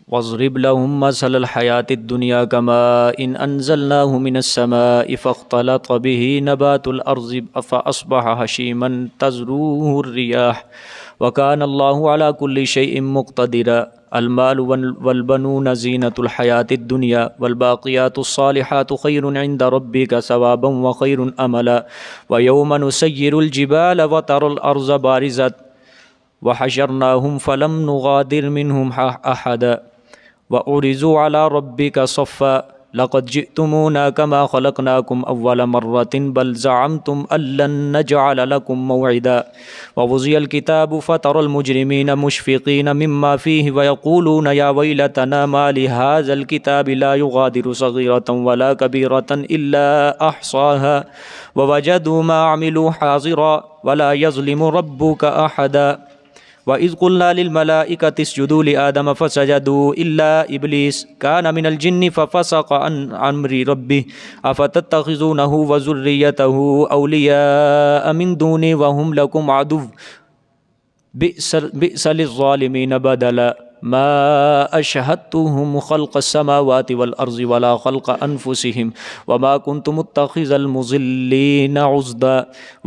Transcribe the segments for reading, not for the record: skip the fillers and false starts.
واضرب لهم مثل الحياة الدنيا كماء أنزلناه من السماء فاختلط به نبات الأرض فأصبح هشيما تذروه الرياح وكان الله على كل شيء مقتدرا المال والبنون زينة الحياة الدنيا والباقيات الصالحات خير عند ربك ثوابا وخير أملا ويوم نسير الجبال وترى الأرض بارزة وحشرناهم فلم نغادر منهم أحدا وعرضوا على ربك صفا لقد جئتمونا كما خلقناكم أول مرة بل زعمتم أن لن نجعل لكم موعدا ووضع الكتاب فترى المجرمين مشفقين مما فيه ويقولون يا ويلتنا ما لهذا الكتاب لا يغادر صغيرة ولا كبيرة إلا أحصاها ووجدوا ما عملوا حاضرا ولا يظلم ربك أحدا وَإِذْ قُلْنَا لِلْمَلَائِكَةِ اسْجُدُوا لِآدَمَ فَسَجَدُوا إِلَّا إِبْلِيسَ كَانَ مِنَ الْجِنِّ فَفَسَقَ عَنْ أَمْرِ رَبِّهِ أَفَتَتَّخِذُونَهُ وَذُرِّيَّتَهُ أَوْلِيَاءَ مِنْ دُونِي وَهُمْ لَكُمْ عَدُوٌّ بئس للظالمين بدلا ما أشهدتهم خلق السماوات والأرض ولا خلق أنفسهم وما كنت متخذ المضلين عضدا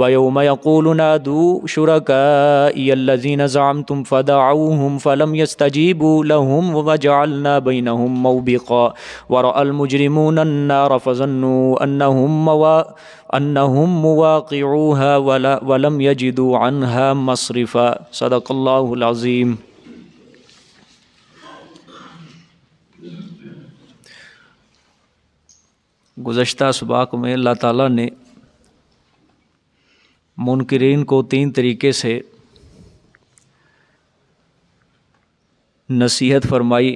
ويوم يقول نادوا شركائي الذين زعمتم فدعوهم فلم يستجيبوا لهم وجعلنا بينهم موبقا ورأى المجرمون النار فظنوا أنهم مواقعوها ولم يجدوا عنها مصرفا صدق اللہ العظیم۔ گزشتہ سباق میں اللہ تعالیٰ نے منکرین کو 3 طریقے سے نصیحت فرمائی۔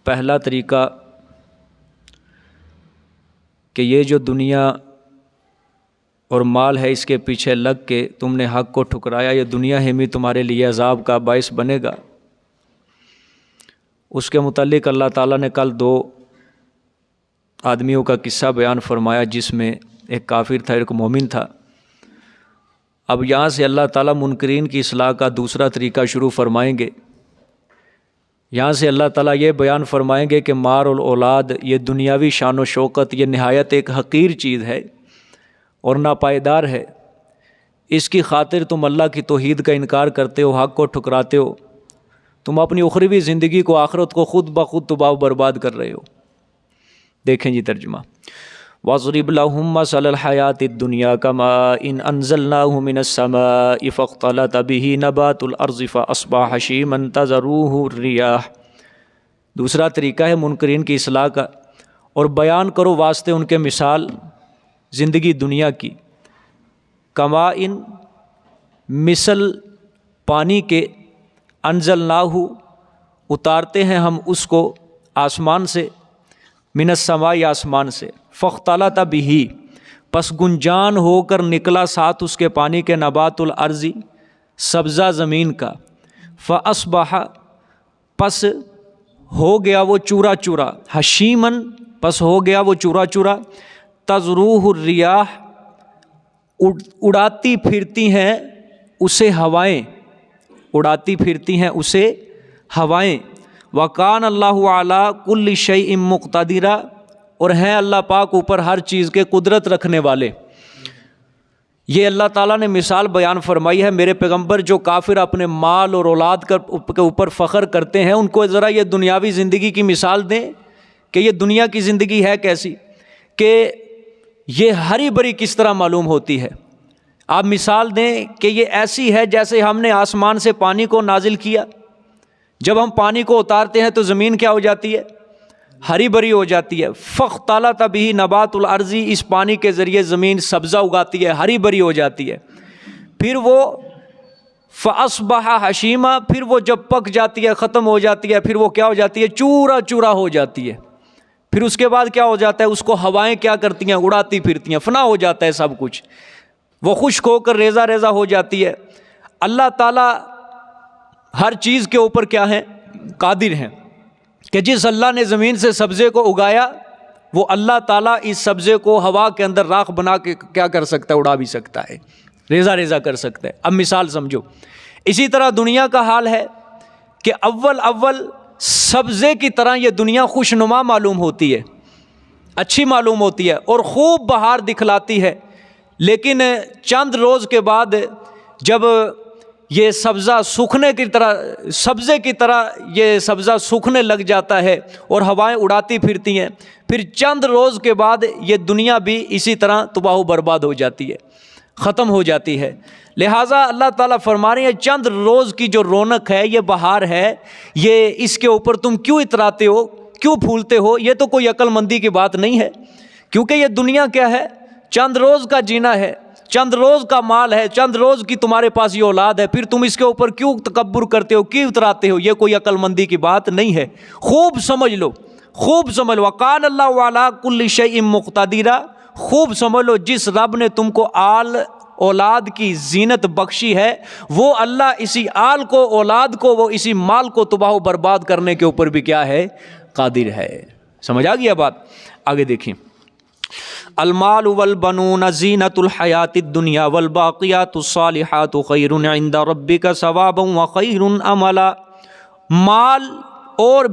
پہلا طریقہ کہ یہ جو دنیا اور مال ہے اس کے پیچھے لگ کے تم نے حق کو ٹھکرایا، یہ دنیا ہی میں تمہارے لیے عذاب کا باعث بنے گا۔ اس کے متعلق اللہ تعالیٰ نے کل 2 آدمیوں کا قصہ بیان فرمایا، جس میں ایک کافر تھا، ایک مومن تھا۔ اب یہاں سے اللہ تعالیٰ منکرین کی اصلاح کا دوسرا طریقہ شروع فرمائیں گے۔ یہاں سے اللہ تعالیٰ یہ بیان فرمائیں گے کہ مال اور اولاد یہ دنیاوی شان و شوکت یہ نہایت ایک حقیر چیز ہے اور ناپائیدار ہے۔ اس کی خاطر تم اللہ کی توحید کا انکار کرتے ہو، حق کو ٹھکراتے ہو، تم اپنی اخروی زندگی کو، آخرت کو خود بخود تباہ و برباد کر رہے ہو۔ دیکھیں جی ترجمہ۔ وَاضْرِبْ لَهُم مَّثَلَ الْحَيَاةِ الدُّنْيَا كَمَاءٍ أَنزَلْنَاهُ مِنَ السَّمَاءِ فَاخْتَلَطَ بِهِ نَبَاتُ الْأَرْضِ فَأَصْبَحَ هَشِيمًا تَذَرُوهُ الرِّيَاحُ۔ دوسرا طریقہ ہے منکرین کی اصلاح کا، اور بیان کرو واسطے ان کے مثال زندگی دنیا کی، کمائن مثل پانی کے، انزلناہ اتارتے ہیں ہم اس کو آسمان سے، من السماء آسمان سے، فاختلط بہ پس گنجان ہو کر نکلا ساتھ اس کے پانی کے، نبات الارض سبزہ زمین کا، فاصبح پس ہو گیا وہ چورا چورا، حشیمن پس ہو گیا وہ چورا چورا، تذروہ الریاح اڑاتی پھرتی ہیں اسے ہوائیں، اڑاتی پھرتی ہیں اسے ہوائیں، وَكَانَ اللَّهُ عَلَىٰ كُلِّ شَيْءٍ مُقْتَدِرًا اور ہیں اللہ پاک اوپر ہر چیز کے قدرت رکھنے والے۔ یہ اللہ تعالیٰ نے مثال بیان فرمائی ہے۔ میرے پیغمبر جو کافر اپنے مال اور اولاد کے اوپر فخر کرتے ہیں، ان کو ذرا یہ دنیاوی زندگی کی مثال دیں کہ یہ دنیا کی زندگی ہے کیسی، کہ یہ ہری بھری کس طرح معلوم ہوتی ہے۔ آپ مثال دیں کہ یہ ایسی ہے جیسے ہم نے آسمان سے پانی کو نازل کیا، جب ہم پانی کو اتارتے ہیں تو زمین کیا ہو جاتی ہے؟ ہری بھری ہو جاتی ہے۔ فاختلط بہ نبات الارض، اس پانی کے ذریعے زمین سبزہ اگاتی ہے، ہری بھری ہو جاتی ہے۔ پھر وہ فاصبح حشیما، پھر وہ جب پک جاتی ہے، ختم ہو جاتی ہے، پھر وہ کیا ہو جاتی ہے؟ چورا چورا ہو جاتی ہے۔ پھر اس کے بعد کیا ہو جاتا ہے؟ اس کو ہوائیں کیا کرتی ہیں؟ اڑاتی پھرتی ہیں، فنا ہو جاتا ہے سب کچھ، وہ خشک ہو کر ریزہ ریزہ ہو جاتی ہے۔ اللہ تعالیٰ ہر چیز کے اوپر کیا ہیں؟ قادر ہیں، کہ جس اللہ نے زمین سے سبزے کو اگایا، وہ اللہ تعالیٰ اس سبزے کو ہوا کے اندر راکھ بنا کے کیا کر سکتا ہے؟ اڑا بھی سکتا ہے، ریزہ ریزہ کر سکتا ہے۔ اب مثال سمجھو، اسی طرح دنیا کا حال ہے کہ اول سبزے کی طرح یہ دنیا خوشنما معلوم ہوتی ہے، اچھی معلوم ہوتی ہے اور خوب بہار دکھلاتی ہے، لیکن چند روز کے بعد جب یہ سبزہ سبزے کی طرح یہ سبزہ سوکھنے لگ جاتا ہے اور ہوائیں اڑاتی پھرتی ہیں، پھر چند روز کے بعد یہ دنیا بھی اسی طرح تباہ و برباد ہو جاتی ہے، ختم ہو جاتی ہے۔ لہٰذا اللہ تعالیٰ فرما رہے ہیں چند روز کی جو رونق ہے، یہ بہار ہے، یہ اس کے اوپر تم کیوں اتراتے ہو، کیوں پھولتے ہو؟ یہ تو کوئی عقل مندی کی بات نہیں ہے، کیونکہ یہ دنیا کیا ہے؟ چند روز کا جینا ہے، چند روز کا مال ہے، چند روز کی تمہارے پاس یہ اولاد ہے، پھر تم اس کے اوپر کیوں تکبر کرتے ہو، کیوں اتراتے ہو؟ یہ کوئی عقل مندی کی بات نہیں ہے، خوب سمجھ لو، خوب سمجھ لو۔ وَقَالَ اللَّهُ عَلَىٰ كُلِّ شَيْءٍ مُقْتَدِرًا، خوب سمجھ لو، جس رب نے تم کو اولاد کی زینت بخشی ہے، وہ اللہ اسی آل کو، اولاد کو، وہ اسی مال کو تباہ و برباد کرنے کے اوپر بھی کیا ہے؟ قادر ہے۔ سمجھ آ گیا بات؟ آگے دیکھیں، المال والبنون زینۃ الحیات الدنیا والباقیات الصالحات خیر عند ربک ثوابا وخیر عملا۔ مال اور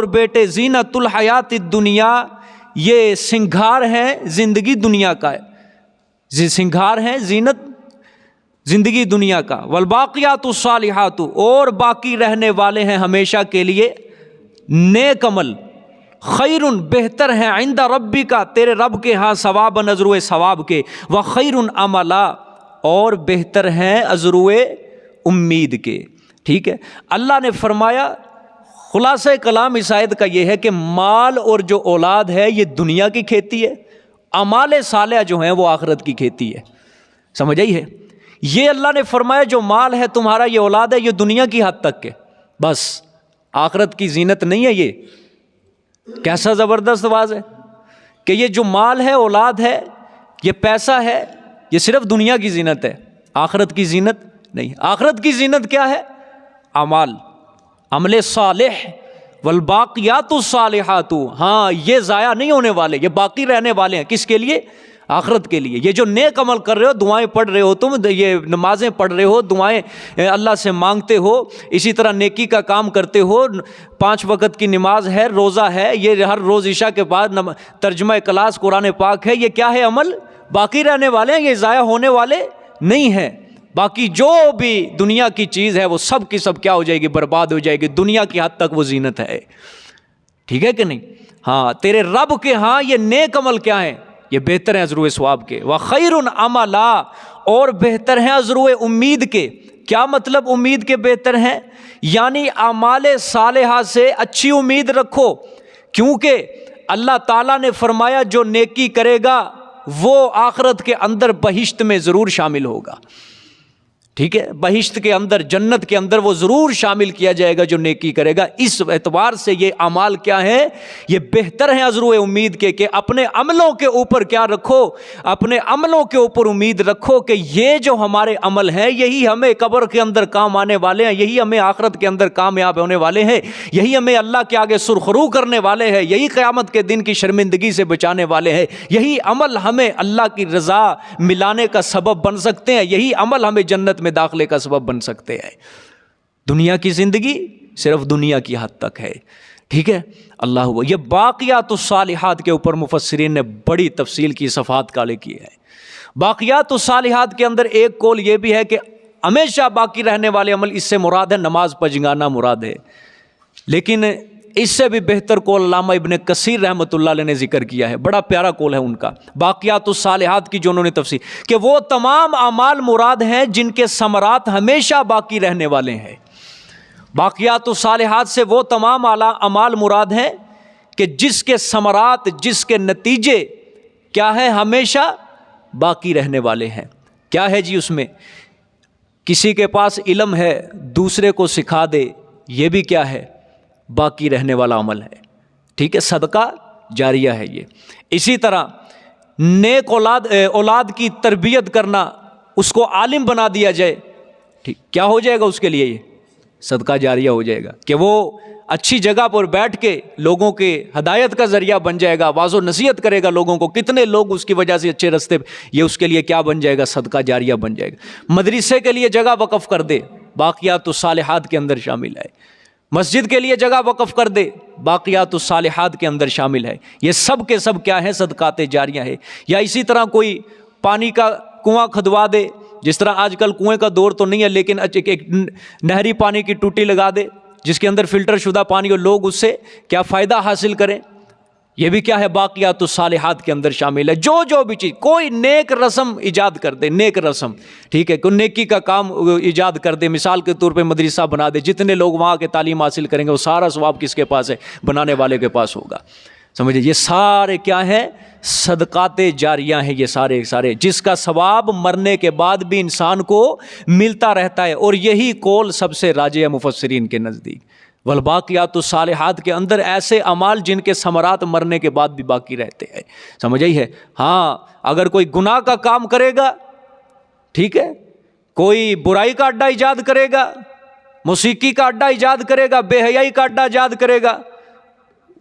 بیٹے زینۃ الحیات الدنیا، یہ سنگھار ہے زندگی دنیا کا، سنگھار ہے زینت زندگی دنیا کا، والباقیات الصالحات، اور باقی رہنے والے ہیں ہمیشہ کے لیے نیک عمل، خیر بہتر ہے، عند ربی کا تیرے رب کے ہاں، ثواب ازروئے ثواب کے، وخیر عملا، اور بہتر ہیں ازروئے امید کے۔ ٹھیک ہے، اللہ نے فرمایا خلاصہ کلام اس آیت کا یہ ہے کہ مال اور جو اولاد ہے یہ دنیا کی کھیتی ہے، اعمال صالحہ جو ہیں وہ آخرت کی کھیتی ہے۔ سمجھ آئی ہے؟ یہ اللہ نے فرمایا جو مال ہے تمہارا، یہ اولاد ہے، یہ دنیا کی حد تک کے، بس آخرت کی زینت نہیں ہے۔ یہ کیسا زبردست واضح ہے کہ یہ جو مال ہے، اولاد ہے، یہ پیسہ ہے، یہ صرف دنیا کی زینت ہے، آخرت کی زینت نہیں۔ آخرت کی زینت کیا ہے؟ اعمال، عمل صالح، والباقیات الصالحات، ہاں یہ ضائع نہیں ہونے والے، یہ باقی رہنے والے ہیں۔ کس کے لیے؟ آخرت کے لیے۔ یہ جو نیک عمل کر رہے ہو، دعائیں پڑھ رہے ہو تم، یہ نمازیں پڑھ رہے ہو، دعائیں اللہ سے مانگتے ہو، اسی طرح نیکی کا کام کرتے ہو، 5 وقت کی نماز ہے، روزہ ہے، یہ ہر روز عشاء کے بعد ترجمہ کلاس قرآن پاک ہے، یہ کیا ہے؟ عمل باقی رہنے والے ہیں، یہ ضائع ہونے والے نہیں ہیں۔ باقی جو بھی دنیا کی چیز ہے وہ سب کی سب کیا ہو جائے گی؟ برباد ہو جائے گی، دنیا کی حد تک وہ زینت ہے۔ ٹھیک ہے کہ نہیں؟ ہاں، تیرے رب کے ہاں یہ نیک عمل کیا ہیں؟ یہ بہتر ہیں ازروئے ثواب کے، وخیر عملا، اور بہتر ہیں ازروئے امید کے۔ کیا مطلب امید کے بہتر ہیں؟ یعنی اعمال صالحہ سے اچھی امید رکھو، کیونکہ اللہ تعالیٰ نے فرمایا جو نیکی کرے گا وہ آخرت کے اندر بہشت میں ضرور شامل ہوگا۔ ٹھیک ہے، بہشت کے اندر، جنت کے اندر وہ ضرور شامل کیا جائے گا جو نیکی کرے گا۔ اس اعتبار سے یہ اعمال کیا ہیں؟ یہ بہتر ہیں ازروئے امید کے، کہ اپنے عملوں کے اوپر کیا رکھو؟ اپنے عملوں کے اوپر امید رکھو کہ یہ جو ہمارے عمل ہیں یہی ہمیں قبر کے اندر کام آنے والے ہیں، یہی ہمیں آخرت کے اندر کامیاب ہونے والے ہیں، یہی ہمیں اللہ کے آگے سرخرو کرنے والے ہیں، یہی قیامت کے دن کی شرمندگی سے بچانے والے ہیں، یہی عمل ہمیں اللہ کی رضا ملانے کا سبب بن سکتے ہیں، یہی عمل ہمیں جنت میں داخلے کا سبب بن سکتے ہیں۔ دنیا کی زندگی صرف دنیا کی حد تک ہے۔ ٹھیک ہے، اللہ ہوا۔ یہ باقیات الصالحات کے اوپر مفسرین نے بڑی تفصیل کی، صفحات کالے کی ہے۔ باقیات الصالحات کے اندر ایک قول یہ بھی ہے کہ ہمیشہ باقی رہنے والے عمل، اس سے مراد ہے نماز پجگانا مراد ہے، لیکن اس سے بھی بہتر قول علامہ ابن کثیر رحمۃ اللہ علیہ نے ذکر کیا ہے، بڑا پیارا قول ہے ان کا، باقیات الصالحات کی جو انہوں نے تفسیر، کہ وہ تمام اعمال مراد ہیں جن کے ثمرات ہمیشہ باقی رہنے والے ہیں۔ باقیات الصالحات سے وہ تمام اعمال مراد ہیں کہ جس کے ثمرات، جس کے نتیجے کیا ہے؟ ہمیشہ باقی رہنے والے ہیں۔ کیا ہے جی اس میں؟ کسی کے پاس علم ہے، دوسرے کو سکھا دے، یہ بھی کیا ہے؟ باقی رہنے والا عمل ہے۔ ٹھیک ہے، صدقہ جاریہ ہے یہ۔ اسی طرح نیک اولاد کی تربیت کرنا، اس کو عالم بنا دیا جائے، ٹھیک، کیا ہو جائے گا اس کے لیے؟ یہ صدقہ جاریہ ہو جائے گا، کہ وہ اچھی جگہ پر بیٹھ کے لوگوں کے ہدایت کا ذریعہ بن جائے گا، واعظ و نصیحت کرے گا لوگوں کو، کتنے لوگ اس کی وجہ سے اچھے راستے، یہ اس کے لیے کیا بن جائے گا؟ صدقہ جاریہ بن جائے گا۔ مدرسے کے لیے جگہ وقف کر دے، باقیات الصالحات کے اندر شامل ہے۔ مسجد کے لیے جگہ وقف کر دے، باقیات الصالحات کے اندر شامل ہے۔ یہ سب کے سب کیا ہیں؟ صدقات جاریہ ہے۔ یا اسی طرح کوئی پانی کا کنواں کھدوا دے، جس طرح آج کل کنویں کا دور تو نہیں ہے، لیکن ایک نہری پانی کی ٹوٹی لگا دے جس کے اندر فلٹر شدہ پانی ہو، لوگ اس سے کیا فائدہ حاصل کریں، یہ بھی کیا ہے؟ باقیات الصالحات کے اندر شامل ہے۔ جو بھی چیز، کوئی نیک رسم ایجاد کر دے، نیک رسم، ٹھیک ہے، کوئی نیکی کا کام ایجاد کر دے، مثال کے طور پہ مدرسہ بنا دے، جتنے لوگ وہاں کے تعلیم حاصل کریں گے وہ سارا ثواب کس کے پاس ہے؟ بنانے والے کے پاس ہوگا۔ سمجھے؟ یہ سارے کیا ہیں؟ صدقات جاریہ ہیں یہ سارے، جس کا ثواب مرنے کے بعد بھی انسان کو ملتا رہتا ہے۔ اور یہی قول سب سے راجح ہے مفسرین کے نزدیک۔ والباقیات الصالحات کے اندر ایسے اعمال جن کے ثمرات مرنے کے بعد بھی باقی رہتے ہیں۔ سمجھ آئی ہے؟ ہاں، اگر کوئی گناہ کا کام کرے گا، ٹھیک ہے، کوئی برائی کا اڈا ایجاد کرے گا، موسیقی کا اڈا ایجاد کرے گا، بے حیائی کا اڈا ایجاد کرے گا،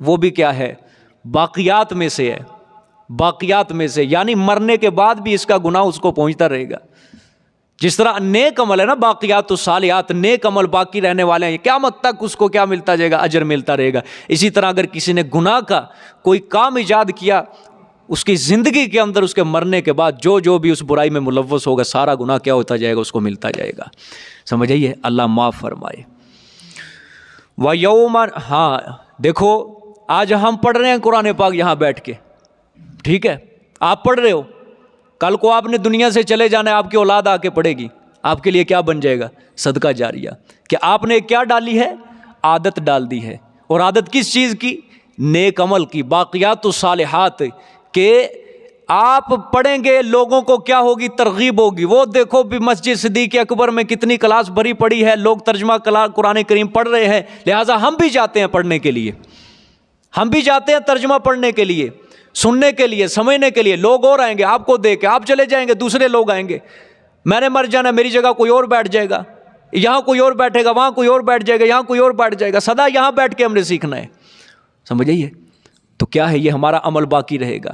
وہ بھی کیا ہے؟ باقیات میں سے ہے، باقیات میں سے، یعنی مرنے کے بعد بھی اس کا گناہ اس کو پہنچتا رہے گا۔ جس طرح نیک عمل ہے نا، باقیات الصالحات، نیک عمل باقی رہنے والے ہیں، قیامت تک اس کو کیا ملتا جائے گا؟ اجر ملتا رہے گا۔ اسی طرح اگر کسی نے گناہ کا کوئی کام ایجاد کیا، اس کی زندگی کے اندر اس کے مرنے کے بعد جو بھی اس برائی میں ملوث ہوگا، سارا گناہ کیا ہوتا جائے گا؟ اس کو ملتا جائے گا۔ سمجھ آئیے؟ اللہ معاف فرمائے۔ وَيَوْمَ، ہاں دیکھو آج ہم پڑھ رہے ہیں قرآن پاک یہاں بیٹھ کے، ٹھیک ہے، آپ پڑھ رہے ہو، کل کو آپ نے دنیا سے چلے جانا ہے، آپ کی اولاد آ کے پڑھے گی، آپ کے لیے کیا بن جائے گا؟ صدقہ جاریہ۔ کہ آپ نے کیا ڈالی ہے؟ عادت ڈال دی ہے۔ اور عادت کس چیز کی؟ نیک عمل کی، باقیات الصالحات، کہ آپ پڑھیں گے، لوگوں کو کیا ہوگی؟ ترغیب ہوگی۔ وہ دیکھو بھی مسجد صدیق اکبر میں کتنی کلاس بھری پڑی ہے، لوگ ترجمہ قرآن کریم پڑھ رہے ہیں، لہٰذا ہم بھی جاتے ہیں پڑھنے کے لیے، ہم بھی جاتے ہیں ترجمہ پڑھنے کے لیے، سننے کے لیے، سمجھنے کے لیے۔ لوگ اور آئیں گے آپ کو دیکھ کے، آپ چلے جائیں گے، دوسرے لوگ آئیں گے، میں نے مر جانا، میری جگہ کوئی اور بیٹھ جائے گا، یہاں کوئی اور بیٹھے گا، وہاں کوئی اور بیٹھ جائے گا، یہاں کوئی اور بیٹھ جائے گا، سدا یہاں بیٹھ کے ہم نے سیکھنا ہے۔ سمجھ آئیے؟ تو کیا ہے؟ یہ ہمارا عمل باقی رہے گا۔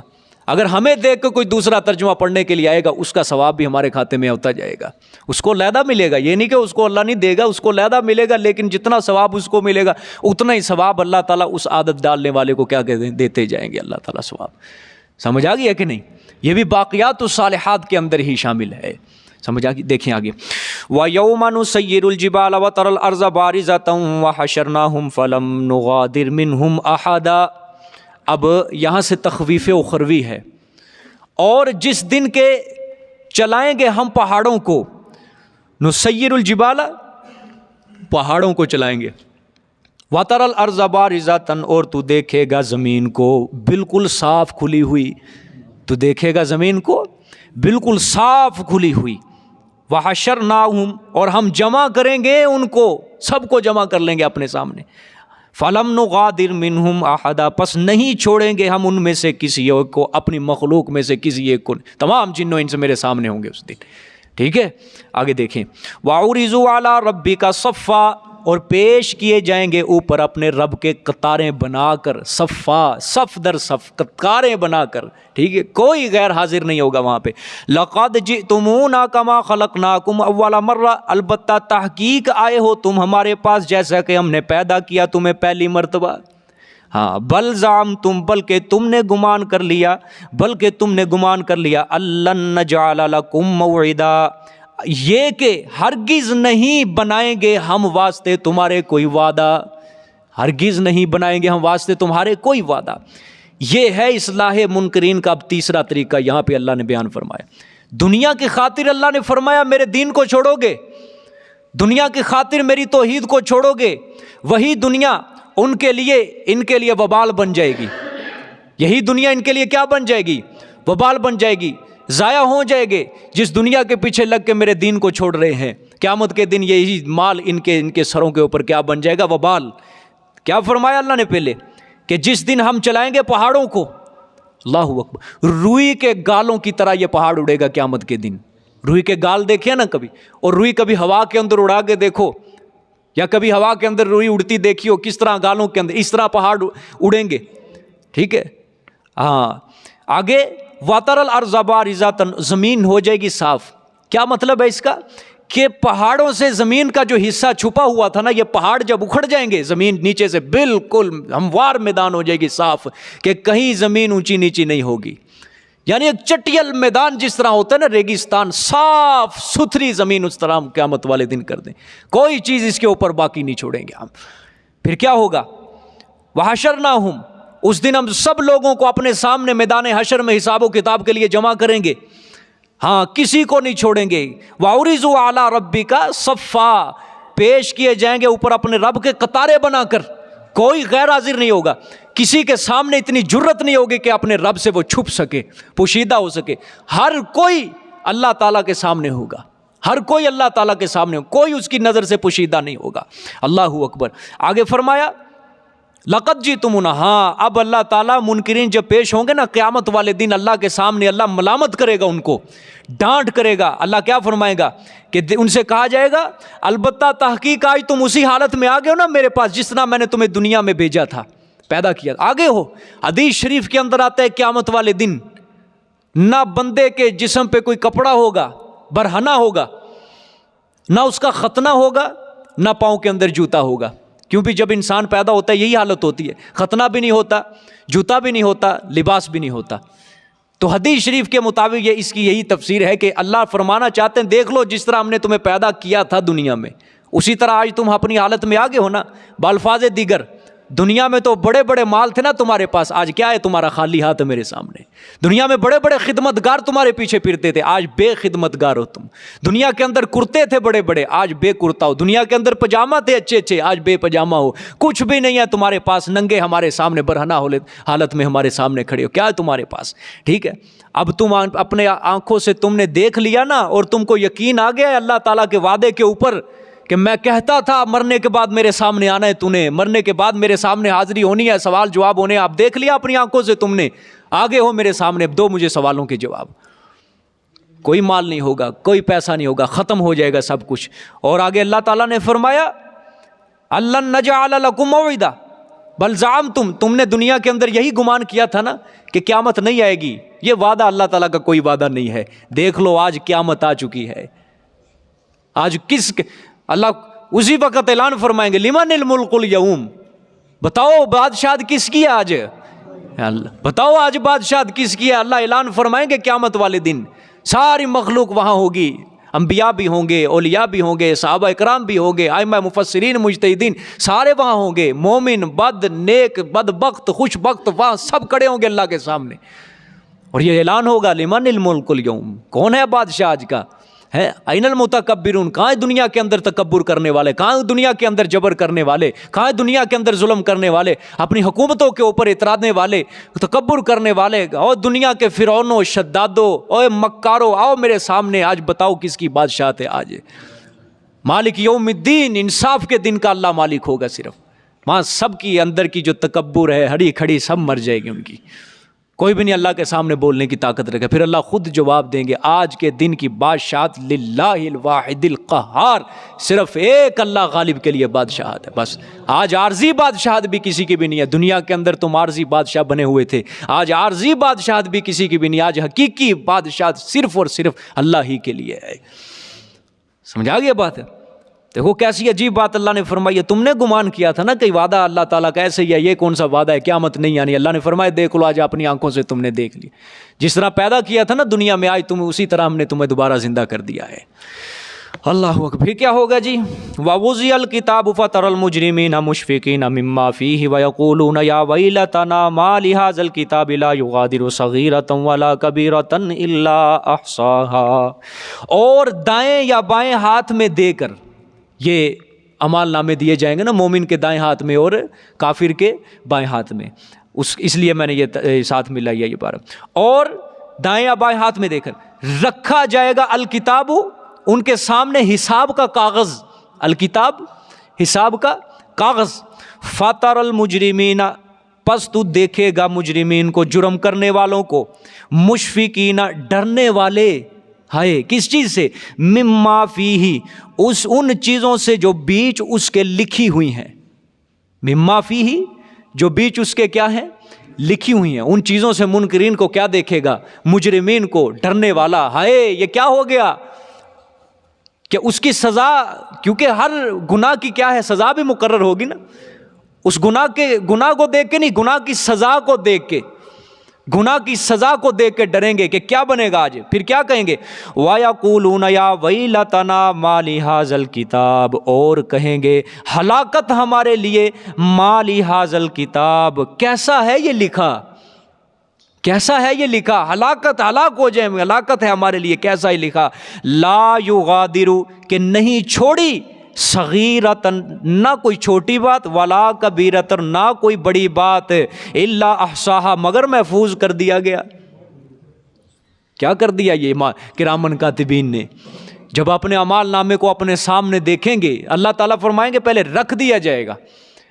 اگر ہمیں دیکھ کے کوئی دوسرا ترجمہ پڑھنے کے لیے آئے گا، اس کا ثواب بھی ہمارے کھاتے میں ہوتا جائے گا، اس کو علیحدہ ملے گا۔ یہ نہیں کہ اس کو اللہ نہیں دے گا، اس کو علیحدہ ملے گا، لیکن جتنا ثواب اس کو ملے گا اتنا ہی ثواب اللہ تعالیٰ اس عادت ڈالنے والے کو کیا کہتے ہیں؟ دیتے جائیں گے اللہ تعالیٰ ثواب۔ سمجھ آ گئی ہے کہ نہیں؟ یہ بھی باقیات الصالحات کے اندر ہی شامل ہے۔ سمجھ آ گئی؟ دیکھیں آگے، وَيَوْمَ نُسَيِّرُ الْجِبَالَ وَتَرَى الْأَرْضَ بَارِزَةً وَحَشَرْنَاهُمْ فَلَمْ نُغَادِرْ مِنْهُمْ أَحَدًا۔ اب یہاں سے تخویف اخروی ہے۔ اور جس دن کے چلائیں گے ہم پہاڑوں کو، نسیر الجبال، پہاڑوں کو چلائیں گے، وَتَرَى الْأَرْضَ بَارِزَةً، اور تو دیکھے گا زمین کو بالکل صاف کھلی ہوئی، تو دیکھے گا زمین کو بالکل صاف کھلی ہوئی، وَحَشَرْنَاهُمْ، اور ہم جمع کریں گے ان کو، سب کو جمع کر لیں گے اپنے سامنے، فَلَمْ نُغَادِرْ مِنْهُمْ أَحَدًا، پس نہیں چھوڑیں گے ہم ان میں سے کسی ایک کو، اپنی مخلوق میں سے کسی ایک کو، تمام جن و انس میرے سامنے ہوں گے اس دن، ٹھیک ہے۔ آگے دیکھیں، وَعُرِضُوا عَلَىٰ رَبِّكَ صَفًّا، اور پیش کیے جائیں گے اوپر اپنے رب کے قطاریں بنا کر، صفا، صف در صف، قطاریں بنا کر، ٹھیک ہے، کوئی غیر حاضر نہیں ہوگا وہاں پہ۔ لَقَدْ جِئْتُمُونَا كَمَا خَلَقْنَاكُمْ أَوَّلَ مَرَّةٍ، البتہ تحقیق آئے ہو تم ہمارے پاس جیسا کہ ہم نے پیدا کیا تمہیں پہلی مرتبہ۔ ہاں، بل زعمتم، بلکہ تم نے گمان کر لیا، أَلَّن نَّجْعَلَ لَكُم مَّوْعِدًا، یہ کہ ہرگز نہیں بنائیں گے ہم واسطے تمہارے کوئی وعدہ، ہرگز نہیں بنائیں گے ہم واسطے تمہارے کوئی وعدہ۔ یہ ہے اصلاح منکرین کا اب تیسرا طریقہ یہاں پہ اللہ نے بیان فرمایا۔ دنیا کی خاطر اللہ نے فرمایا میرے دین کو چھوڑو گے، دنیا کی خاطر میری توحید کو چھوڑو گے، وہی دنیا ان کے لیے وبال بن جائے گی، یہی دنیا ان کے لیے کیا بن جائے گی؟ وبال بن جائے گی، ضائع ہو جائے گے۔ جس دنیا کے پیچھے لگ کے میرے دین کو چھوڑ رہے ہیں، قیامت کے دن یہی مال ان کے سروں کے اوپر کیا بن جائے گا؟ وبال۔ کیا فرمایا اللہ نے پہلے؟ کہ جس دن ہم چلائیں گے پہاڑوں کو، اللہ اکبر، روئی کے گالوں کی طرح یہ پہاڑ اڑے گا قیامت کے دن۔ روئی کے گال دیکھے نا کبھی، اور روئی کبھی ہوا کے اندر اڑا کے دیکھو، یا کبھی ہوا کے اندر روئی اڑتی دیکھی ہو، کس طرح گالوں کے اندر، اس طرح پہاڑ اڑیں گے، ٹھیک ہے۔ ہاں آگے، وَتَرَى الْأَرْضَ بَارِزَةً، زمین ہو جائے گی صاف۔ کیا مطلب ہے اس کا؟ کہ پہاڑوں سے زمین کا جو حصہ چھپا ہوا تھا نا، یہ پہاڑ جب اکھڑ جائیں گے زمین نیچے سے بالکل ہموار میدان ہو جائے گی، صاف، کہ کہیں زمین اونچی نیچی نہیں ہوگی. یعنی ایک چٹیل میدان جس طرح ہوتا ہے نا ریگستان، صاف ستھری زمین، اس طرح ہم قیامت والے دن کر دیں، کوئی چیز اس کے اوپر باقی نہیں چھوڑیں گے ہم. پھر کیا ہوگا؟ وحشرناہم، اس دن ہم سب لوگوں کو اپنے سامنے میدان حشر میں حساب و کتاب کے لیے جمع کریں گے. ہاں، کسی کو نہیں چھوڑیں گے. وَعُرِضُوا عَلَىٰ رَبِّكَ صَفًّا، پیش کیے جائیں گے اوپر اپنے رب کے قطارے بنا کر. کوئی غیر حاضر نہیں ہوگا، کسی کے سامنے اتنی جرت نہیں ہوگی کہ اپنے رب سے وہ چھپ سکے، پوشیدہ ہو سکے. ہر کوئی اللہ تعالیٰ کے سامنے ہوگا، ہر کوئی اللہ تعالیٰ کے سامنے ہوگا، کوئی اس کی نظر سے پوشیدہ نہیں ہوگا. اللہ اکبر. آگے فرمایا لقد جئتمونا، ہاں اب اللہ تعالیٰ منکرین جب پیش ہوں گے نا قیامت والے دن اللہ کے سامنے، اللہ ملامت کرے گا ان کو، ڈانٹ کرے گا. اللہ کیا فرمائے گا کہ ان سے کہا جائے گا البتہ تحقیق آج تم اسی حالت میں آگے ہو نا میرے پاس جس طرح میں نے تمہیں دنیا میں بھیجا تھا، پیدا کیا، آگے ہو. حدیث شریف کے اندر آتا ہے قیامت والے دن نہ بندے کے جسم پہ کوئی کپڑا ہوگا، برہنہ ہوگا، نہ اس کا ختنہ ہوگا، نہ پاؤں کے اندر جوتا ہوگا. کیونکہ جب انسان پیدا ہوتا ہے یہی حالت ہوتی ہے، ختنہ بھی نہیں ہوتا، جوتا بھی نہیں ہوتا، لباس بھی نہیں ہوتا. تو حدیث شریف کے مطابق یہ اس کی یہی تفسیر ہے کہ اللہ فرمانا چاہتے ہیں دیکھ لو جس طرح ہم نے تمہیں پیدا کیا تھا دنیا میں، اسی طرح آج تم اپنی حالت میں آگے ہو نا. بالفاظ دیگر، دنیا میں تو بڑے بڑے مال تھے نا تمہارے پاس، آج کیا ہے؟ تمہارا خالی ہاتھ ہے میرے سامنے. دنیا میں بڑے بڑے خدمتگار تمہارے پیچھے پھرتے تھے، آج بے خدمتگار ہو تم. دنیا کے اندر کرتے تھے بڑے بڑے، آج بے کرتا ہو. دنیا کے اندر پجامہ تھے اچھے اچھے، آج بے پجامہ ہو. کچھ بھی نہیں ہے تمہارے پاس، ننگے ہمارے سامنے برہنہ حالت میں ہمارے سامنے کھڑے ہو. کیا ہے تمہارے پاس؟ ٹھیک ہے، اب تم اپنے آنکھوں سے تم نے دیکھ لیا نا، اور تم کو یقین آ گیا اللہ تعالیٰ کے وعدے کے اوپر کہ میں کہتا تھا مرنے کے بعد میرے سامنے آنا ہے، تو نے مرنے کے بعد میرے سامنے حاضری ہونی ہے، سوال جواب ہونے. آپ دیکھ لیا اپنی آنکھوں سے، تم نے آگے ہو میرے سامنے، اب دو مجھے سوالوں کے جواب. کوئی مال نہیں ہوگا، کوئی پیسہ نہیں ہوگا، ختم ہو جائے گا سب کچھ. اور آگے اللہ تعالیٰ نے فرمایا الَّن نَجْعَلَ لَكُمْ مَوْعِدًا بل زعمتم، تم نے دنیا کے اندر یہی گمان کیا تھا نا کہ قیامت نہیں آئے گی. یہ وعدہ اللہ تعالیٰ کا کوئی وعدہ نہیں ہے. دیکھ لو آج قیامت آ چکی ہے. آج اللہ اسی وقت اعلان فرمائیں گے لمن الملک اليوم، بتاؤ بادشاہت کس کی ہے آج؟ اللہ بتاؤ آج بادشاہت کس کی ہے؟ اللہ اعلان فرمائیں گے قیامت والے دن. ساری مخلوق وہاں ہوگی، انبیاء بھی ہوں گے، اولیاء بھی ہوں گے، صحابہ اکرام بھی ہوں گے، ائمہ مفسرین مجتہدین سارے وہاں ہوں گے. مومن، بد، نیک، بدبخت، خوش بخت، وہاں سب کھڑے ہوں گے اللہ کے سامنے. اور یہ اعلان ہوگا لمن الملک اليوم، کون ہے بادشاہ آج کا؟ ہے این المتکبرون، کہاں دنیا کے اندر تکبر کرنے والے، کہاں دنیا کے اندر جبر کرنے والے، کہاں دنیا کے اندر ظلم کرنے والے، اپنی حکومتوں کے اوپر اترانے والے، تکبر کرنے والے. اور دنیا کے فرعونوں، شدادوں اور مکاروں، آؤ میرے سامنے، آج بتاؤ کس کی بادشاہت ہے آج؟ مالک یوم الدین، انصاف کے دن کا اللہ مالک ہوگا صرف. وہاں سب کی اندر کی جو تکبر ہے ہڑی کھڑی سب مر جائے گی ان کی، کوئی بھی نہیں اللہ کے سامنے بولنے کی طاقت رکھے. پھر اللہ خود جواب دیں گے آج کے دن کی بادشاہت للہ الواحد القہار، صرف ایک اللہ غالب کے لیے بادشاہت ہے بس. آج عارضی بادشاہت بھی کسی کی بھی نہیں ہے. دنیا کے اندر تم عارضی بادشاہ بنے ہوئے تھے، آج عارضی بادشاہت بھی کسی کی بھی نہیں. آج حقیقی بادشاہت صرف اور صرف اللہ ہی کے لیے ہے. سمجھا گیا بات ہے؟ دیکھو کیسی عجیب بات اللہ نے فرمائی ہے. تم نے گمان کیا تھا نا کہ وعدہ اللہ تعالیٰ کا ایسے ہی ہے، یہ کون سا وعدہ ہے، قیامت نہیں آنی. اللہ نے فرمایا دیکھ لو آج اپنی آنکھوں سے تم نے دیکھ لی. جس طرح پیدا کیا تھا نا دنیا میں، آج تم اسی طرح ہم نے تمہیں دوبارہ زندہ کر دیا ہے. اللہ اکبر. پھر کیا ہوگا جی؟ وَوُضِعَ الْكِتَابُ فَتَرَى الْمُجْرِمِينَ مُشْفِقِينَ مِمَّا فِيهِ وَيَقُولُونَ يَا وَيْلَتَنَا مَا لِهَذَا الْكِتَابِ لَا يُغَادِرُ صَغِيرَةً وَلَا كَبِيرَةً إِلَّا أَحْصَاهَا. اور دائیں یا بائیں ہاتھ میں دے کر، یہ اعمال نامے دیے جائیں گے نا، مومن کے دائیں ہاتھ میں اور کافر کے بائیں ہاتھ میں. اس لیے میں نے یہ ساتھ ملا یہ بارہ. اور دائیں یا بائیں ہاتھ میں دے کر رکھا جائے گا الکتاب، ان کے سامنے حساب کا کاغذ. الکتاب حساب کا کاغذ. فَتَرَى الْمُجْرِمِينَ، پس تو دیکھے گا مجرمین کو، جرم کرنے والوں کو، مشفقین، ڈرنے والے. ہائے کس چیز سے؟ مما فیہ، ان چیزوں سے جو بیچ اس کے لکھی ہوئی ہیں. مما فیہ، جو بیچ اس کے کیا ہیں؟ لکھی ہوئی ہیں. ان چیزوں سے منکرین کو کیا دیکھے گا؟ مجرمین کو ڈرنے والا. ہائے یہ کیا ہو گیا؟ کہ اس کی سزا، کیونکہ ہر گناہ کی کیا ہے، سزا بھی مقرر ہوگی نا، اس گناہ کو دیکھ کے نہیں، گناہ کی سزا کو دیکھ کے، گناہ کی سزا کو دیکھ کے ڈریں گے کہ کیا بنے گا آج. پھر کیا کہیں گے، وَيَقُولُونَ يَا وَيْلَتَنَا مَا لِهَٰذَا الْكِتَابِ، اور کہیں گے ہلاکت ہمارے لیے، مَا لِهَٰذَا الْكِتَابِ، کیسا ہے یہ لکھا، کیسا ہے یہ لکھا، ہلاکت، ہلاک ہو جائیں، ہلاکت ہے ہمارے لیے، کیسا ہی لکھا، لا یغادر، کہ نہیں چھوڑی، صغیرتن، نہ کوئی چھوٹی بات، ولا کبیرتن، نہ کوئی بڑی بات، الا احصاها، مگر محفوظ کر دیا گیا. کیا کر دیا یہ کرامن کاتبین نے؟ جب اپنے اعمال نامے کو اپنے سامنے دیکھیں گے، اللہ تعالیٰ فرمائیں گے پہلے رکھ دیا جائے گا،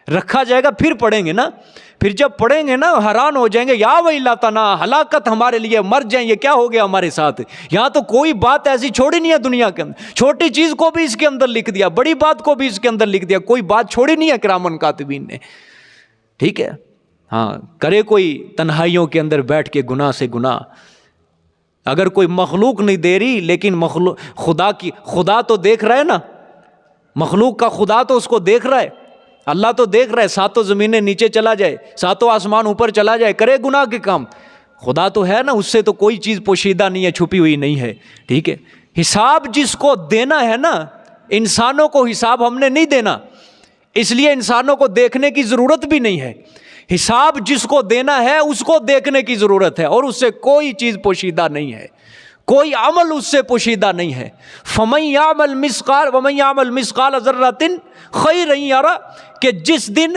رکھا جائے گا، پھر پڑھیں گے نا، پھر جب پڑھیں گے نا حیران ہو جائیں گے، یا ویلتنا، ہلاکت ہمارے لیے، مر جائیں، یہ کیا ہو گیا ہمارے ساتھ. یہاں تو کوئی بات ایسی چھوڑی نہیں ہے دنیا کے اندر، چھوٹی چیز کو بھی اس کے اندر لکھ دیا، بڑی بات کو بھی اس کے اندر لکھ دیا، کوئی بات چھوڑی نہیں ہے کرامن کاتبین نے. ٹھیک ہے، ہاں، کرے کوئی تنہائیوں کے اندر بیٹھ کے گناہ سے گناہ، اگر کوئی مخلوق نہیں دے رہی، لیکن خدا تو دیکھ رہا ہے نا، مخلوق کا خدا تو اس کو دیکھ رہا ہے، اللہ تو دیکھ رہا ہے، ساتوں زمینیں نیچے چلا جائے، ساتوں آسمان اوپر چلا جائے، کرے گناہ کے کام، خدا تو ہے نا، اس سے تو کوئی چیز پوشیدہ نہیں ہے، چھپی ہوئی نہیں ہے. ٹھیک ہے، حساب جس کو دینا ہے نا، انسانوں کو حساب ہم نے نہیں دینا، اس لیے انسانوں کو دیکھنے کی ضرورت بھی نہیں ہے. حساب جس کو دینا ہے اس کو دیکھنے کی ضرورت ہے، اور اس سے کوئی چیز پوشیدہ نہیں ہے، کوئی عمل اس سے پوشیدہ نہیں ہے. فَمَن يَعْمَلْ مِثْقَالَ ذَرَّةٍ خَيْرًا يَرَهُ، کہ جس دن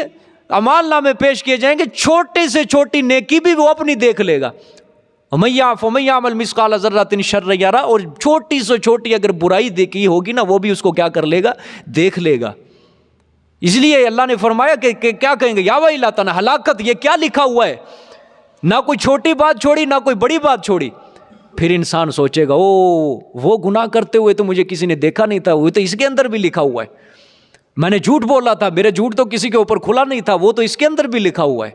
اعمال نامے پیش کیے جائیں گے، چھوٹے سے چھوٹی نیکی بھی وہ اپنی دیکھ لے گا. فَمَن يَعْمَلْ مِثْقَالَ ذَرَّةٍ شَرًّا يَرَهُ، اور چھوٹی سے چھوٹی اگر برائی دیکھی ہوگی نا، وہ بھی اس کو کیا کر لے گا، دیکھ لے گا. اس لیے اللہ نے فرمایا کہ کیا کہیں گے، یا ویلتنا، ہلاکت، یہ کیا لکھا ہوا ہے، نہ کوئی چھوٹی بات چھوڑی، نہ کوئی بڑی بات چھوڑی. پھر انسان سوچے گا، وہ گناہ کرتے ہوئے تو مجھے کسی نے دیکھا نہیں تھا، وہ تو اس کے اندر بھی لکھا ہوا ہے، میں نے جھوٹ بولا تھا، میرے جھوٹ تو کسی کے اوپر کھلا نہیں تھا، وہ تو اس کے اندر بھی لکھا ہوا ہے.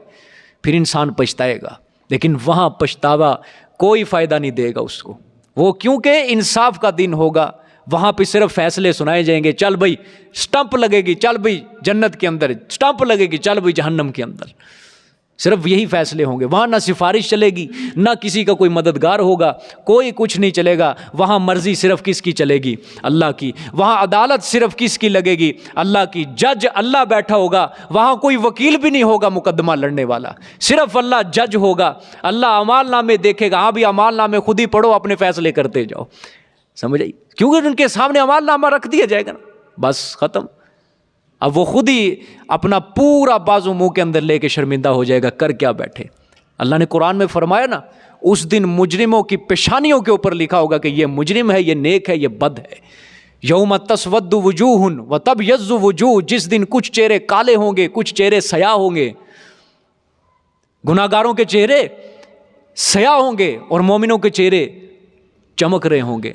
پھر انسان پچھتائے گا، لیکن وہاں پچھتاوا کوئی فائدہ نہیں دے گا اس کو، وہ کیونکہ انصاف کا دن ہوگا، وہاں پہ صرف فیصلے سنائے جائیں گے، چل بھائی سٹمپ لگے گی، چل بھائی جنت کے اندر، سٹمپ لگے گی، چل بھائی جہنم کے اندر، صرف یہی فیصلے ہوں گے. وہاں نہ سفارش چلے گی، نہ کسی کا کوئی مددگار ہوگا، کوئی کچھ نہیں چلے گا. وہاں مرضی صرف کس کی چلے گی، اللہ کی. وہاں عدالت صرف کس کی لگے گی، اللہ کی. جج اللہ بیٹھا ہوگا، وہاں کوئی وکیل بھی نہیں ہوگا مقدمہ لڑنے والا، صرف اللہ جج ہوگا. اللہ اعمال نامے دیکھے گا، ہاں بھی اعمال نامے خود ہی پڑھو، اپنے فیصلے کرتے جاؤ. سمجھ آئی؟ کیونکہ ان کے سامنے اعمال نامہ رکھ دیا جائے گا نا، بس ختم. اب وہ خود ہی اپنا پورا بازو منہ کے اندر لے کے شرمندہ ہو جائے گا، کر کیا بیٹھے. اللہ نے قرآن میں فرمایا نا، اس دن مجرموں کی پیشانیوں کے اوپر لکھا ہوگا کہ یہ مجرم ہے، یہ نیک ہے، یہ بد ہے. یوم تسود وجوہ وتبیض وجوہ، جس دن کچھ چہرے کالے ہوں گے، کچھ چہرے سیاہ ہوں گے. گناہ گاروں کے چہرے سیاہ ہوں گے اور مومنوں کے چہرے چمک رہے ہوں گے،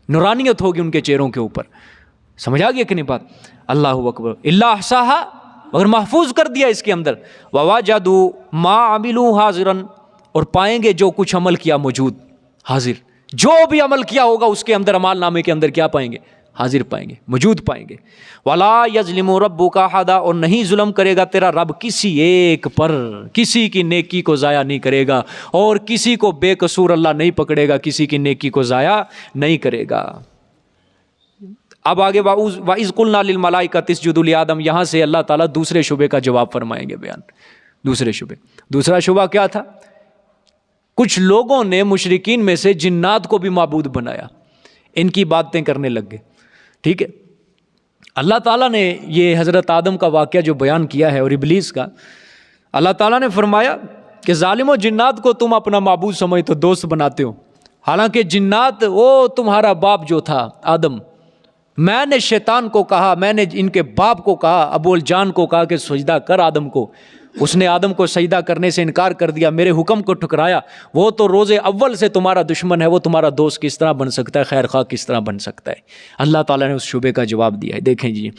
نورانیت ہوگی ان کے چہروں کے اوپر. سمجھ آ گیا کہ نہیں بات؟ اللہ اکبر. الا احصاها، اگر محفوظ کر دیا اس کے اندر. ووجدوا ما عملوا حاضرا، اور پائیں گے جو کچھ عمل کیا موجود، حاضر. جو بھی عمل کیا ہوگا اس کے اندر، اعمال نامے کے اندر کیا پائیں گے، حاضر پائیں گے، موجود پائیں گے. ولا یظلم ربک احدا، اور نہیں ظلم کرے گا تیرا رب کسی ایک پر، کسی کی نیکی کو ضائع نہیں کرے گا، اور کسی کو بے قصور اللہ نہیں پکڑے گا، کسی کی نیکی کو ضائع نہیں کرے گا. اب آگے وَإِذْ قُلْنَا لِلْمَلَائِكَةِ اسْجُدُوا لِآدَمَ، یہاں سے اللہ تعالیٰ دوسرے شبے کا جواب فرمائیں گے. بیان دوسرے شبے. دوسرا شبہ کیا تھا؟ کچھ لوگوں نے مشرکین میں سے جنات کو بھی معبود بنایا، ان کی باتیں کرنے لگ گئے. ٹھیک ہے، اللہ تعالیٰ نے یہ حضرت آدم کا واقعہ جو بیان کیا ہے اور ابلیس کا، اللہ تعالیٰ نے فرمایا کہ ظالمو، جنات کو تم اپنا معبود سمجھتے ہو، دوست بناتے ہو، حالانکہ جنات وہ تمہارا باپ جو تھا آدم، میں نے شیطان کو کہا، میں نے ان کے باپ کو کہا، ابو الجان کو کہا کہ سجدہ کر آدم کو، اس نے آدم کو سجدہ کرنے سے انکار کر دیا، میرے حکم کو ٹھکرایا، وہ تو روز اول سے تمہارا دشمن ہے، وہ تمہارا دوست کس طرح بن سکتا ہے، خیر خواہ کس طرح بن سکتا ہے؟ اللہ تعالیٰ نے اس شبے کا جواب دیا ہے۔ دیکھیں جی،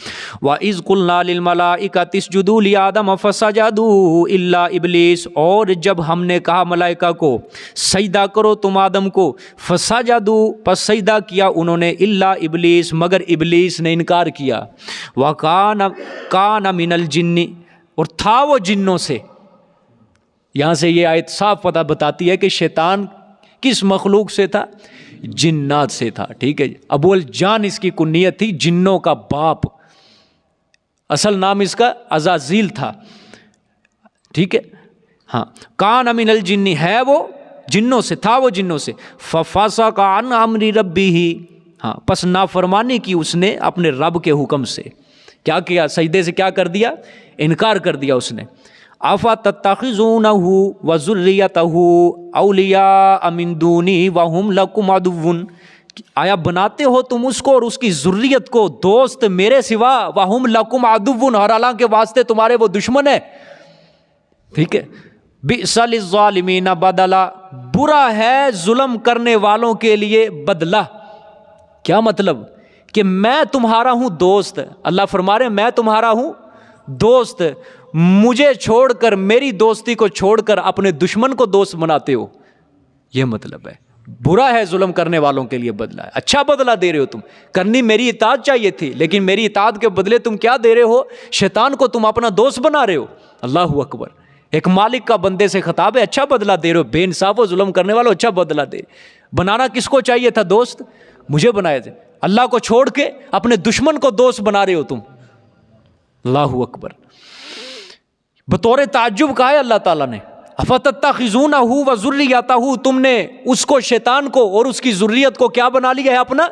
وَإِذْ قُلْنَا لِلْمَلَائِكَةِ اسْجُدُوا لِآدَمَ فَسَجَدُوا إِلَّا إِبْلِيسَ، اور جب ہم نے کہا ملائکہ کو سجدہ کرو تم آدم کو، فَسَجَدُوا، پس سجدہ کیا انہوں نے، إِلَّا إِبْلِيسَ، مگر ابلیس نے انکار کیا، وَكَانَ مِنَ الْجِنِّ، اور تھا وہ جنوں سے۔ یہاں سے یہ آیت صاف پتہ بتاتی ہے کہ شیطان کس مخلوق سے تھا؟ جنات سے تھا، ٹھیک ہے۔ ابو الجان اس کی کنیت تھی، جنوں کا باپ، اصل نام اس کا عزازیل تھا، ٹھیک ہے۔ ہاں، کان من الجن، ہے وہ جنوں سے، تھا وہ جنوں سے، ففسق عن امر ربہ، ہاں، پس نافرمانی کی اس نے اپنے رب کے حکم سے۔ کیا کیا؟ سجدے سے کیا کر دیا؟ انکار کر دیا اس نے۔ افتتخذونہ وذریتہ اولیاء من دونی وہم لکم عدو، آیا بناتے ہو تم اس کو اور اس کی ذریت کو دوست میرے سوا، وہم لکم عدو، اور حالانکہ واسطے تمہارے وہ دشمن ہے، ٹھیک ہے۔ بئس للظالمین بدلا، برا ہے ظلم کرنے والوں کے لیے بدلہ۔ کیا مطلب؟ کہ میں تمہارا ہوں دوست، اللہ فرما رہے میں تمہارا ہوں دوست، مجھے چھوڑ کر، میری دوستی کو چھوڑ کر اپنے دشمن کو دوست بناتے ہو، یہ مطلب ہے۔ برا ہے ظلم کرنے والوں کے لیے بدلہ ہے، اچھا بدلہ دے رہے ہو تم، کرنی میری اطاعت چاہیے تھی، لیکن میری اطاعت کے بدلے تم کیا دے رہے ہو؟ شیطان کو تم اپنا دوست بنا رہے ہو۔ اللہ اکبر، ایک مالک کا بندے سے خطاب ہے، اچھا بدلہ دے رہے ہو، بے انصاف و ظلم کرنے والوں اچھا بدلہ دے۔ بنانا کس کو چاہیے تھا دوست؟ مجھے بنایا تھے، اللہ کو چھوڑ کے اپنے دشمن کو دوست بنا رہے ہو تم۔ اللہ اکبر، بطور تعجب کہا ہے اللہ تعالیٰ نے، افتتخذونہ وذریتہ، تم نے اس کو، شیطان کو اور اس کی ذریت کو کیا بنا لیا ہے؟ اپنا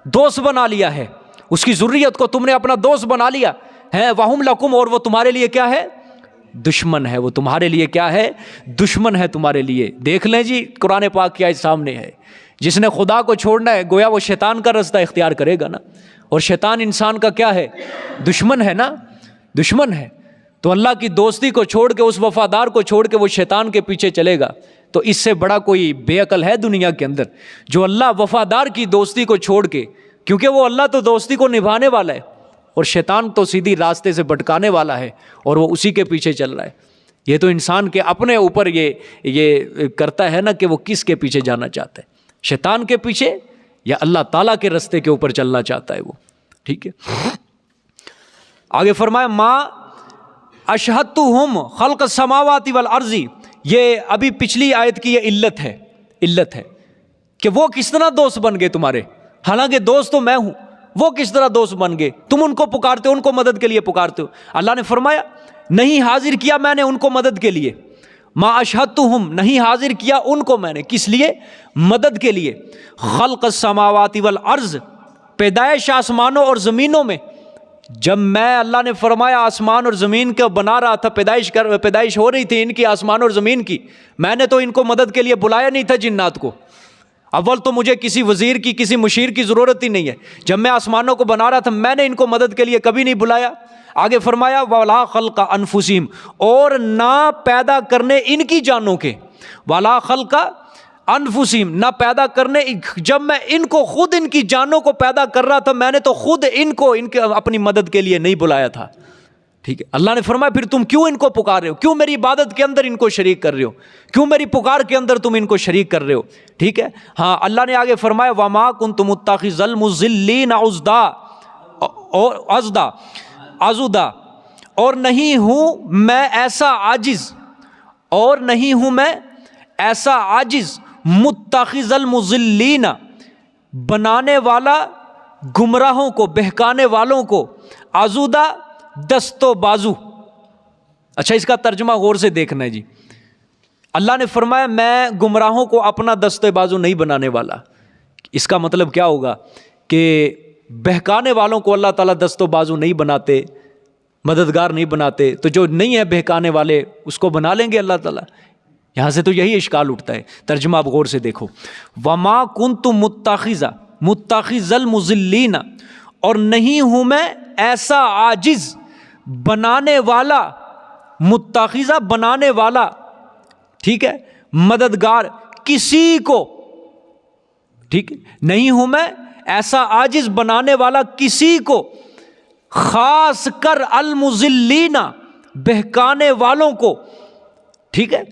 دوست بنا لیا ہے، اس کی ذریت کو تم نے اپنا دوست بنا لیا ہے، وہم لکم، اور وہ تمہارے لیے کیا ہے؟ دشمن ہے، وہ تمہارے لیے کیا ہے؟ دشمن ہے تمہارے لیے۔ دیکھ لیں جی، قرآن پاک کیا سامنے ہے، جس نے خدا کو چھوڑنا ہے گویا وہ شیطان کا رستہ اختیار کرے گا نا، اور شیطان انسان کا کیا ہے؟ دشمن ہے نا، دشمن ہے۔ تو اللہ کی دوستی کو چھوڑ کے، اس وفادار کو چھوڑ کے وہ شیطان کے پیچھے چلے گا، تو اس سے بڑا کوئی بے عقل ہے دنیا کے اندر جو اللہ وفادار کی دوستی کو چھوڑ کے، کیونکہ وہ اللہ تو دوستی کو نبھانے والا ہے، اور شیطان تو سیدھی راستے سے بھٹکانے والا ہے، اور وہ اسی کے پیچھے چل رہا ہے۔ یہ تو انسان کے اپنے اوپر یہ کرتا ہے نا کہ وہ کس کے پیچھے جانا چاہتا ہے، شیطان کے پیچھے یا اللہ تعالیٰ کے راستے کے اوپر چلنا چاہتا ہے وہ، ٹھیک ہے۔ آگے فرمایا ما اشہدتہم خلق السماوات والارض، یہ ابھی پچھلی آیت کی یہ علت ہے کہ وہ کس طرح دوست بن گئے تمہارے، حالانکہ دوست تو میں ہوں، وہ کس طرح دوست بن گئے؟ تم ان کو پکارتے ہو، ان کو مدد کے لیے پکارتے ہو۔ اللہ نے فرمایا نہیں حاضر کیا میں نے ان کو مدد کے لیے، ما اشہدتہم، نہیں حاضر کیا ان کو میں نے، کس لیے؟ مدد کے لیے۔ خلق السماوات والارض، پیدائش آسمانوں اور زمینوں میں، جب میں، اللہ نے فرمایا آسمان اور زمین کو بنا رہا تھا، پیدائش ہو رہی تھی ان کی، آسمان اور زمین کی، میں نے تو ان کو مدد کے لیے بلایا نہیں تھا جنات کو۔ اول تو مجھے کسی وزیر کی، کسی مشیر کی ضرورت ہی نہیں ہے، جب میں آسمانوں کو بنا رہا تھا میں نے ان کو مدد کے لیے کبھی نہیں بلایا۔ آگے فرمایا وَلَا خَلْقَ أَنفُسِهِمْ، اور نہ پیدا کرنے ان کی جانوں کے، وَلَا خَلْقَ أَنفُسِهِمْ، نہ پیدا کرنے، جب میں ان کو خود ان کی جانوں کو پیدا کر رہا تھا میں نے تو خود ان کو ان کے اپنی مدد کے لیے نہیں بلایا تھا، ٹھیک ہے۔ اللہ نے فرمایا پھر تم کیوں ان کو پکار رہے ہو، کیوں میری عبادت کے اندر ان کو شریک کر رہے ہو، کیوں میری پکار کے اندر تم ان کو شریک کر رہے ہو، ٹھیک ہے۔ ہاں، اللہ نے آگے فرمایا وَمَا كُنْتُ مُتَّخِذَ الْمُضِلِّينَ عَضُدًا، اور نہیں ہوں میں ایسا عاجز، اور نہیں ہوں میں ایسا عاجز، متخذ المضلین، بنانے والا گمراہوں کو، بہکانے والوں کو، عضدہ، دست و بازو۔ اچھا، اس کا ترجمہ غور سے دیکھنا ہے جی۔ اللہ نے فرمایا میں گمراہوں کو اپنا دست و بازو نہیں بنانے والا، اس کا مطلب کیا ہوگا کہ بہکانے والوں کو اللہ تعالیٰ دست و بازو نہیں بناتے، مددگار نہیں بناتے، تو جو نہیں ہے بہکانے والے اس کو بنا لیں گے اللہ تعالیٰ۔ یہاں سے تو یہی اشکال اٹھتا ہے، ترجمہ آپ غور سے دیکھو، وَمَا كُنْتُ مُتَّخِذَ الْمُضِلِّينَ، اور نہیں ہوں میں ایسا عاجز، بنانے والا متخذہ بنانے والا، ٹھیک ہے، مددگار کسی کو، ٹھیک ہے، نہیں ہوں میں ایسا عاجز بنانے والا کسی کو، خاص کر المذلین بہکانے والوں کو، ٹھیک ہے،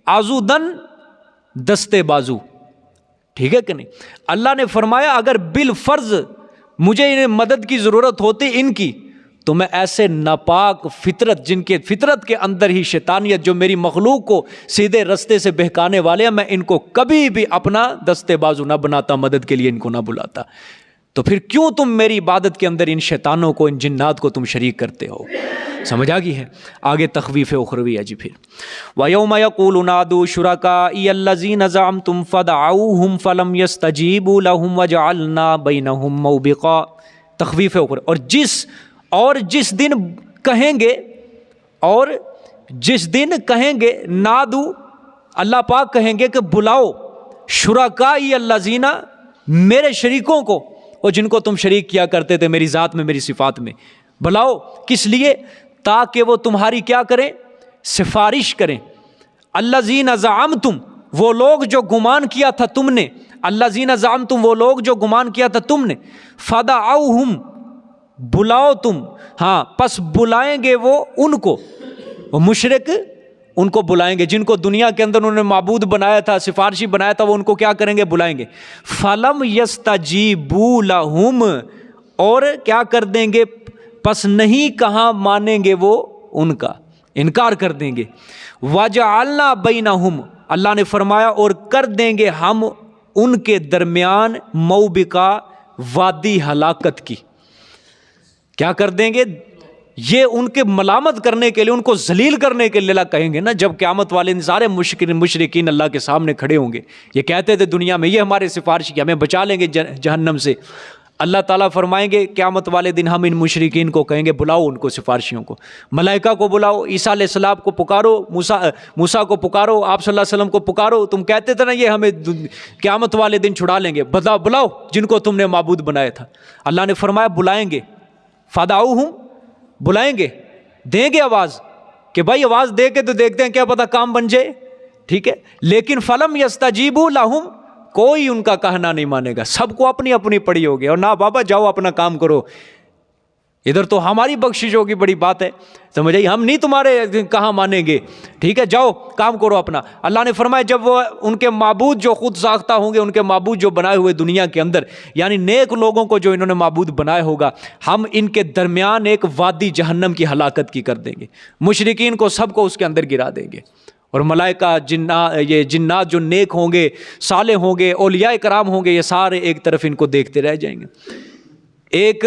آزودن دستے بازو، ٹھیک ہے کہ نہیں۔ اللہ نے فرمایا اگر بالفرض مجھے انہیں مدد کی ضرورت ہوتی ان کی، تو میں ایسے ناپاک فطرت، جن کے فطرت کے اندر ہی شیطانیت، جو میری مخلوق کو سیدھے رستے سے بہکانے والے ہیں، میں ان کو کبھی بھی اپنا دستے بازو نہ بناتا، مدد کے لیے ان کو نہ بلاتا۔ تو پھر کیوں تم میری عبادت کے اندر ان شیطانوں کو، ان جنات کو تم شریک کرتے ہو؟ سمجھ آ گئی ہے؟ آگے تخویف اخروی ہے جی پھر وَيَوْمَ يَقُولُ نَادُوا شُرَكَائِيَ الَّذِينَ زَعَمْتُمْ فَدَعَوْهُمْ فَلَمْ يَسْتَجِيبُوا لَهُمْ وَجَعَلْنَا بَيْنَهُمْ مَوْبِقًا۔ تخویف اخروی، اور جس دن کہیں گے نادو، اللہ پاک کہیں گے کہ بلاؤ، شرکائی الذین، میرے شریکوں کو، وہ جن کو تم شریک کیا کرتے تھے میری ذات میں، میری صفات میں، بلاؤ، کس لیے؟ تاکہ وہ تمہاری کیا کریں؟ سفارش کریں۔ الذین زعمتم، وہ لوگ جو گمان کیا تھا تم نے، الذین زعمتم، وہ لوگ جو گمان کیا تھا تم نے، فدعوہم، بلاؤ تم، ہاں، پس بلائیں گے وہ ان کو، وہ مشرک ان کو بلائیں گے، جن کو دنیا کے اندر انہوں نے معبود بنایا تھا، سفارشی بنایا تھا، وہ ان کو کیا کریں گے؟ بلائیں گے۔ فَلَمْ يَسْتَجِيبُوا لَهُمْ، اور کیا کر دیں گے؟ پس نہیں کہاں مانیں گے وہ ان کا، انکار کر دیں گے۔ وَجَعَلْنَا بَيْنَهُمْ، اللہ نے فرمایا اور کر دیں گے ہم ان کے درمیان موبقہ، وادی ہلاکت کی۔ کیا کر دیں گے؟ یہ ان کے ملامت کرنے کے لیے، ان کو ذلیل کرنے کے لیے اللہ کہیں گے نا، جب قیامت والے دن سارے مشرکین اللہ کے سامنے کھڑے ہوں گے، یہ کہتے تھے دنیا میں یہ ہمارے سفارشی، ہمیں بچا لیں گے جہنم سے، اللہ تعالیٰ فرمائیں گے قیامت والے دن ہم ان مشرکین کو کہیں گے بلاؤ ان کو، سفارشیوں کو، ملائکہ کو بلاؤ، عیسیٰ علیہ السلام کو پکارو، موسیٰ کو پکارو، آپ صلی اللہ علیہ وسلم کو پکارو، تم کہتے تھے نا یہ ہمیں قیامت والے دن چھڑا لیں گے، بلاؤ جن کو تم نے معبود بنایا تھا۔ اللہ نے فرمایا بلائیں گے، فدعوہم، بلائیں گے، دیں گے آواز، کہ بھائی آواز دے کے تو دیکھتے ہیں کیا پتہ کام بن جائے، ٹھیک ہے، لیکن فلم یستجیبوا لہم، کوئی ان کا کہنا نہیں مانے گا، سب کو اپنی اپنی پڑی ہوگی، اور نہ بابا جاؤ اپنا کام کرو، ادھر تو ہماری بخشش ہوگی، بڑی بات ہے، سمجھ آئی، ہم نہیں تمہارے کہاں مانیں گے، ٹھیک ہے، جاؤ کام کرو اپنا۔ اللہ نے فرمایا جب وہ ان کے معبود جو خود ساختہ ہوں گے، ان کے معبود جو بنائے ہوئے دنیا کے اندر، یعنی نیک لوگوں کو جو انہوں نے معبود بنایا ہوگا، ہم ان کے درمیان ایک وادی جہنم کی ہلاکت کی کر دیں گے، مشرکین کو سب کو اس کے اندر گرا دیں گے، اور ملائکہ، یہ جنات جو نیک ہوں گے، صالح ہوں گے، اولیاء کرام ہوں گے، یہ سارے ایک طرف ان کو دیکھتے رہ جائیں گے۔ ایک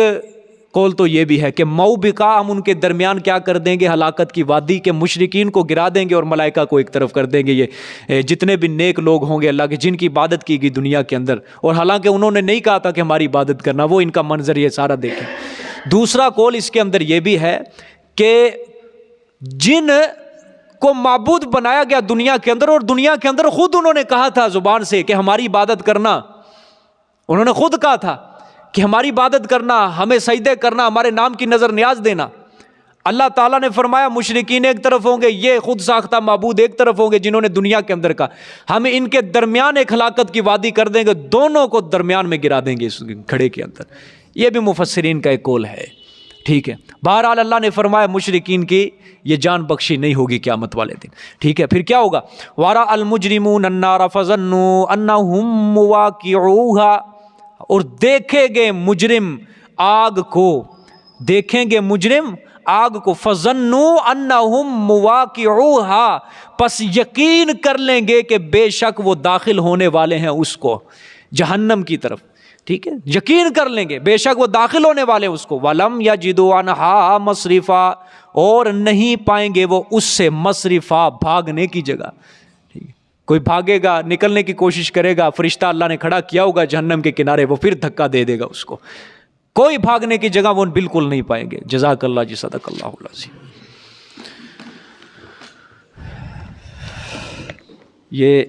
قول تو یہ بھی ہے کہ موبقہ، ہم ان کے درمیان کیا کر دیں گے؟ ہلاکت کی وادی، کے مشرکین کو گرا دیں گے اور ملائکہ کو ایک طرف کر دیں گے، یہ جتنے بھی نیک لوگ ہوں گے اللہ کے، جن کی عبادت کی گئی دنیا کے اندر، اور حالانکہ انہوں نے نہیں کہا تھا کہ ہماری عبادت کرنا، وہ ان کا منظر یہ سارا دیکھیں۔ دوسرا قول اس کے اندر یہ بھی ہے کہ جن کو معبود بنایا گیا دنیا کے اندر، اور دنیا کے اندر خود انہوں نے کہا تھا زبان سے کہ ہماری عبادت کرنا، انہوں نے خود کہا تھا کہ ہماری عبادت کرنا، ہمیں سجدے کرنا، ہمارے نام کی نظر نیاز دینا، اللہ تعالیٰ نے فرمایا مشرکین ایک طرف ہوں گے، یہ خود ساختہ معبود ایک طرف ہوں گے جنہوں نے دنیا کے اندر کہا، ہم ان کے درمیان ایک ہلاکت کی وادی کر دیں گے، دونوں کو درمیان میں گرا دیں گے اس کھڑے کے اندر۔ یہ بھی مفسرین کا ایک قول ہے، ٹھیک ہے۔ بہرحال اللہ نے فرمایا مشرکین کی یہ جان بخشی نہیں ہوگی قیامت والے دن، ٹھیک ہے۔ پھر کیا ہوگا؟ وَرَأَى الْمُجْرِمُونَ النَّارَ فَظَنُّوا أَنَّهُمْ مُوَاقِعُوهَا، اور دیکھیں گے مجرم آگ کو، دیکھیں گے مجرم آگ کو، فَظَنُّوا أَنَّهُمْ مُوَاقِعُوهَا، پس یقین کر لیں گے کہ بے شک وہ داخل ہونے والے ہیں اس کو، جہنم کی طرف، ٹھیک ہے، یقین کر لیں گے بے شک وہ داخل ہونے والے اس کو۔ وَلَمْ يَجِدُوا عَنْهَا مَصْرِفًا، اور نہیں پائیں گے وہ اس سے مصرفا، بھاگنے کی جگہ، ٹھیک ہے، کوئی بھاگے گا، نکلنے کی کوشش کرے گا، فرشتہ اللہ نے کھڑا کیا ہوگا جہنم کے کنارے، وہ پھر دھکا دے دے گا اس کو، کوئی بھاگنے کی جگہ وہ بالکل نہیں پائیں گے۔ جزاک اللہ جی، صدق اللہ العظیم۔ یہ